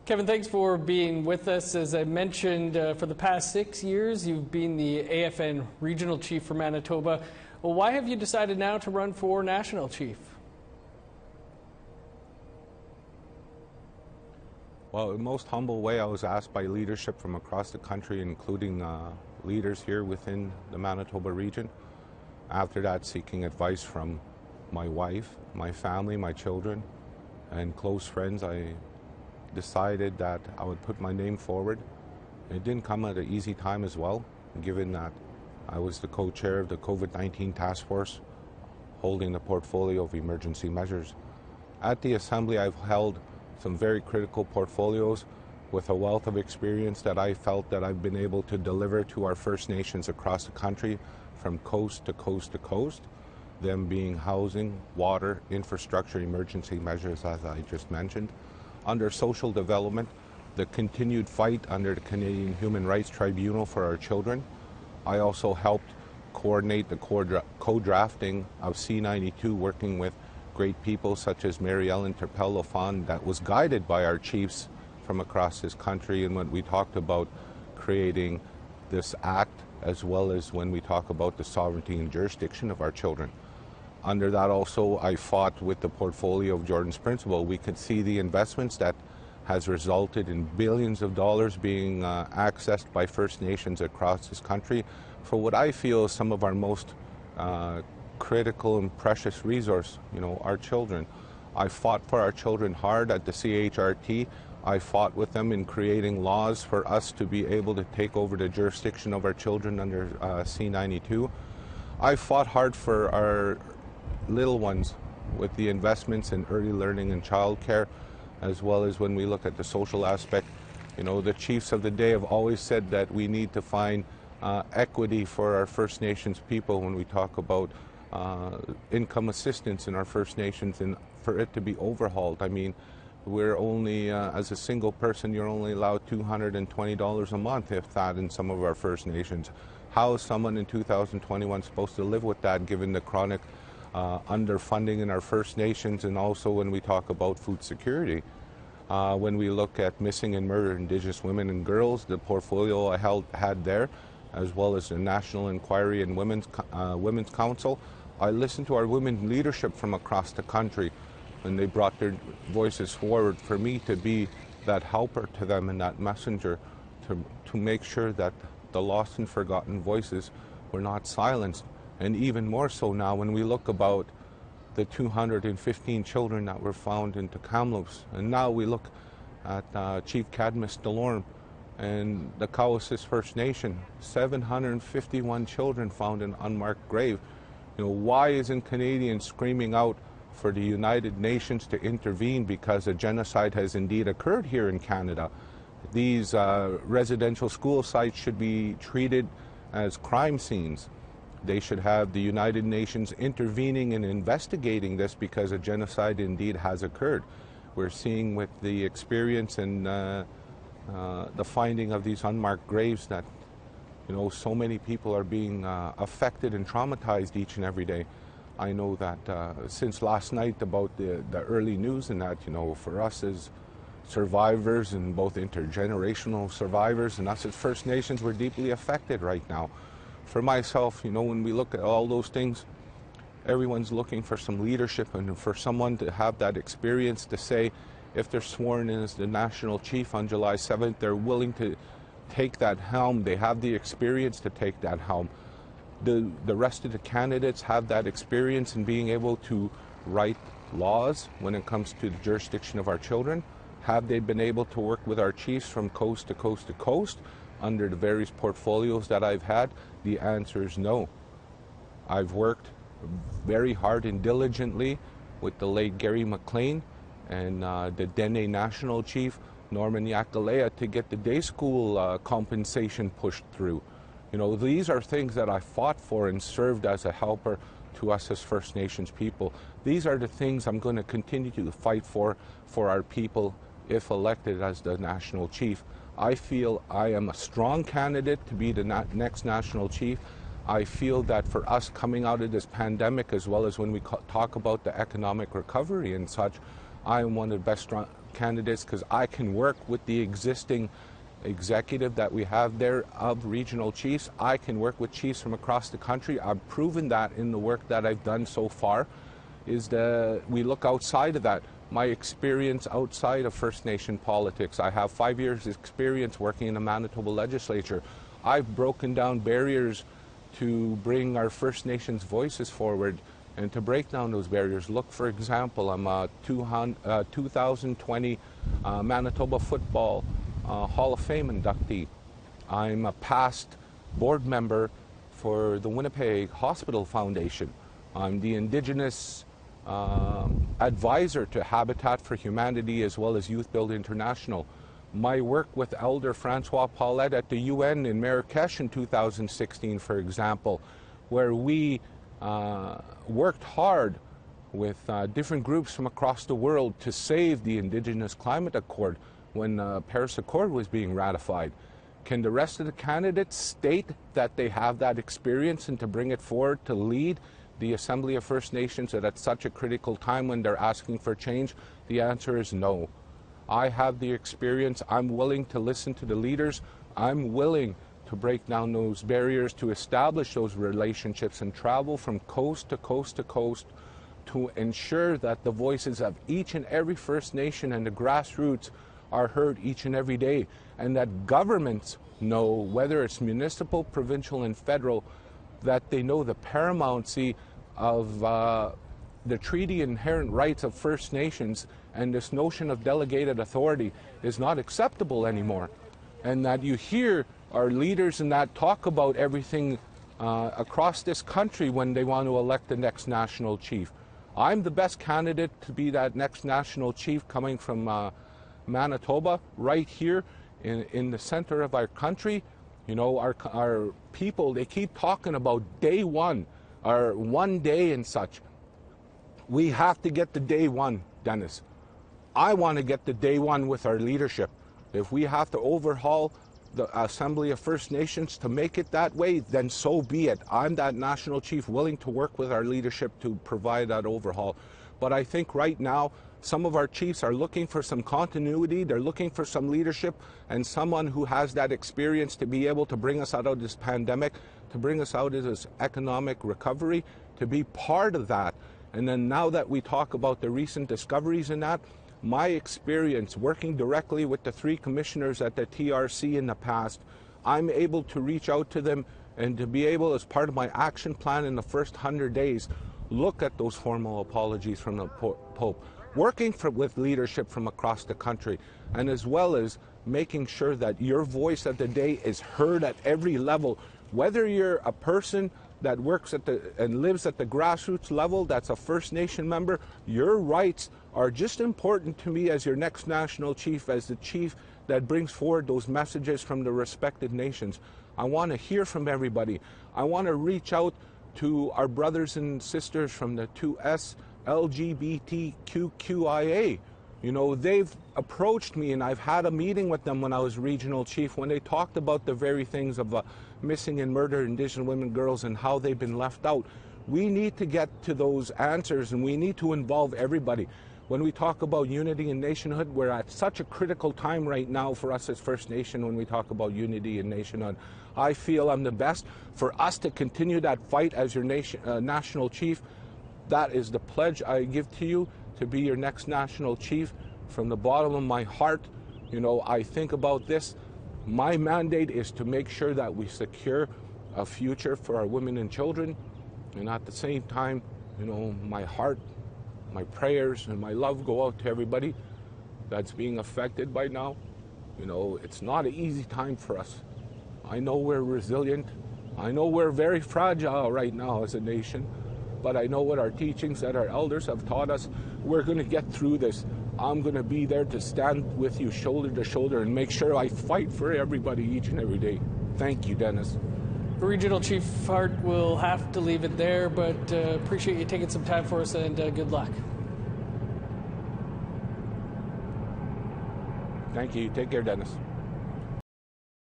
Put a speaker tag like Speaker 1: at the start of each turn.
Speaker 1: Kevin, thanks for being with us. As I mentioned, for the past 6 years, you've been the AFN Regional Chief for Manitoba. Well, why have you decided now to run for National Chief?
Speaker 2: Well, in the most humble way, I was asked by leadership from across the country, including leaders here within the Manitoba region. After that, seeking advice from my wife, my family, my children, and close friends, I decided that I would put my name forward. It didn't come at an easy time as well, given that I was the co-chair of the COVID-19 task force, holding the portfolio of emergency measures. At the Assembly, I've held some very critical portfolios with a wealth of experience that I felt that I've been able to deliver to our First Nations across the country from coast to coast to coast, them being housing, water, infrastructure, emergency measures, as I just mentioned. Under social development, the continued fight under the Canadian Human Rights Tribunal for our children. I also helped coordinate the co-drafting of C-92, working with great people such as Mary Ellen Turpel-Lafond, that was guided by our chiefs from across this country, and when we talked about creating this act, as well as when we talk about the sovereignty and jurisdiction of our children. Under that also, I fought with the portfolio of Jordan's Principle. We could see the investments that has resulted in billions of dollars being accessed by First Nations across this country for what I feel is some of our most critical and precious resource, our children. I fought for our children hard at the CHRT. I fought with them in creating laws for us to be able to take over the jurisdiction of our children under C-92. I fought hard for our little ones with the investments in early learning and childcare, as well as when we look at the social aspect. The chiefs of the day have always said that we need to find equity for our First Nations people when we talk about income assistance in our First Nations, and for it to be overhauled. I mean, we're only, as a single person, you're only allowed $220 a month, if that, in some of our First Nations. How is someone in 2021 supposed to live with that, given the chronic underfunding in our First Nations, and also when we talk about food security? When we look at missing and murdered Indigenous women and girls, the portfolio I had there, as well as the National Inquiry and Women's Council, I listened to our women leadership from across the country, and they brought their voices forward for me to be that helper to them and that messenger to make sure that the lost and forgotten voices were not silenced. And even more so now when we look about the 215 children that were found in Kamloops. And now we look at Chief Cadmus Delorme and the Cowessess First Nation, 751 children found in unmarked grave. Why isn't Canadians screaming out for the United Nations to intervene, because a genocide has indeed occurred here in Canada? These residential school sites should be treated as crime scenes. They should have the United Nations intervening and investigating this, because a genocide indeed has occurred. We're seeing with the experience and the finding of these unmarked graves that, so many people are being affected and traumatized each and every day. I know that since last night about the early news, and that, for us as survivors and both intergenerational survivors and us as First Nations, we're deeply affected right now. For myself, when we look at all those things, everyone's looking for some leadership and for someone to have that experience to say, if they're sworn in as the National Chief on July 7th, they're willing to take that helm. They have the experience to take that helm. The rest of the candidates have that experience in being able to write laws when it comes to the jurisdiction of our children. Have they been able to work with our chiefs from coast to coast to coast under the various portfolios that I've had? The answer is no. I've worked very hard and diligently with the late Gary McLean and the Dene National Chief, Norman Yakalea, to get the day school compensation pushed through. These are things that I fought for and served as a helper to us as First Nations people. These are the things I'm going to continue to fight for our people if elected as the National Chief. I feel I am a strong candidate to be the next National Chief. I feel that for us coming out of this pandemic, as well as when we talk about the economic recovery and such, I am one of the best candidates because I can work with the existing executive that we have there of regional chiefs. I can work with chiefs from across the country. I've proven that in the work that I've done so far. We look outside of that. My experience outside of First Nation politics. I have 5 years experience working in the Manitoba legislature. I've broken down barriers to bring our First Nations voices forward and to break down those barriers. Look, for example, I'm a 2020 Manitoba Football Hall of Fame inductee. I'm a past board member for the Winnipeg Hospital Foundation. I'm the Indigenous advisor to Habitat for Humanity as well as Youth Build International. My work with Elder Francois Paulette at the UN in Marrakesh in 2016, for example, where we worked hard with different groups from across the world to save the Indigenous Climate Accord when the Paris Accord was being ratified. Can the rest of the candidates state that they have that experience and to bring it forward to lead the Assembly of First Nations at such a critical time when they're asking for change? The answer is no. I have the experience. I'm willing to listen to the leaders. I'm willing to break down those barriers, to establish those relationships and travel from coast to coast to coast to ensure that the voices of each and every First Nation and the grassroots are heard each and every day, and that governments know, whether it's municipal, provincial, and federal, that they know the paramountcy of the treaty inherent rights of First Nations, and this notion of delegated authority is not acceptable anymore. And that you hear our leaders in that talk about everything across this country when they want to elect the next national chief. I'm the best candidate to be that next national chief coming from Manitoba, right here in the center of our country. You know, our people, they keep talking about day one, or one day and such. We have to get the day one, Dennis. I want to get the day one with our leadership. If we have to overhaul the Assembly of First Nations to make it that way, then so be it. I'm that national chief willing to work with our leadership to provide that overhaul. But I think right now, some of our chiefs are looking for some continuity, they're looking for some leadership, and someone who has that experience to be able to bring us out of this pandemic, to bring us out of this economic recovery, to be part of that. And then now that we talk about the recent discoveries in that, my experience working directly with the 3 commissioners at the TRC in the past, I'm able to reach out to them and to be able, as part of my action plan in the first 100 days, look at those formal apologies from the Pope, working with leadership from across the country, and as well as making sure that your voice of the day is heard at every level, whether you're a person that works and lives at the grassroots level, that's a First Nation member. Your rights are just important to me as your next national chief, as the chief that brings forward those messages from the respected nations. I want to hear from everybody. I want to reach out to our brothers and sisters from the 2S LGBTQIA. You know, they've approached me, and I've had a meeting with them when I was regional chief, when they talked about the very things of missing and murdered Indigenous women, girls, and how they've been left out. We need to get to those answers, and we need to involve everybody. When we talk about unity and nationhood, we're at such a critical time right now for us as First Nation when we talk about unity and nationhood. I feel I'm the best for us to continue that fight as your national chief. That is the pledge I give to you, to be your next national chief. From the bottom of my heart, you know, I think about this. My mandate is to make sure that we secure a future for our women and children. And at the same time, you know, my heart, my prayers, and my love go out to everybody that's being affected by now. You know, it's not an easy time for us. I know we're resilient. I know we're very fragile right now as a nation. But I know what our teachings that our elders have taught us, we're going to get through this. I'm going to be there to stand with you shoulder to shoulder and make sure I fight for everybody each and every day. Thank you, Dennis.
Speaker 1: Regional Chief Hart, will have to leave it there, but appreciate you taking some time for us, and good luck.
Speaker 2: Thank you. Take care, Dennis.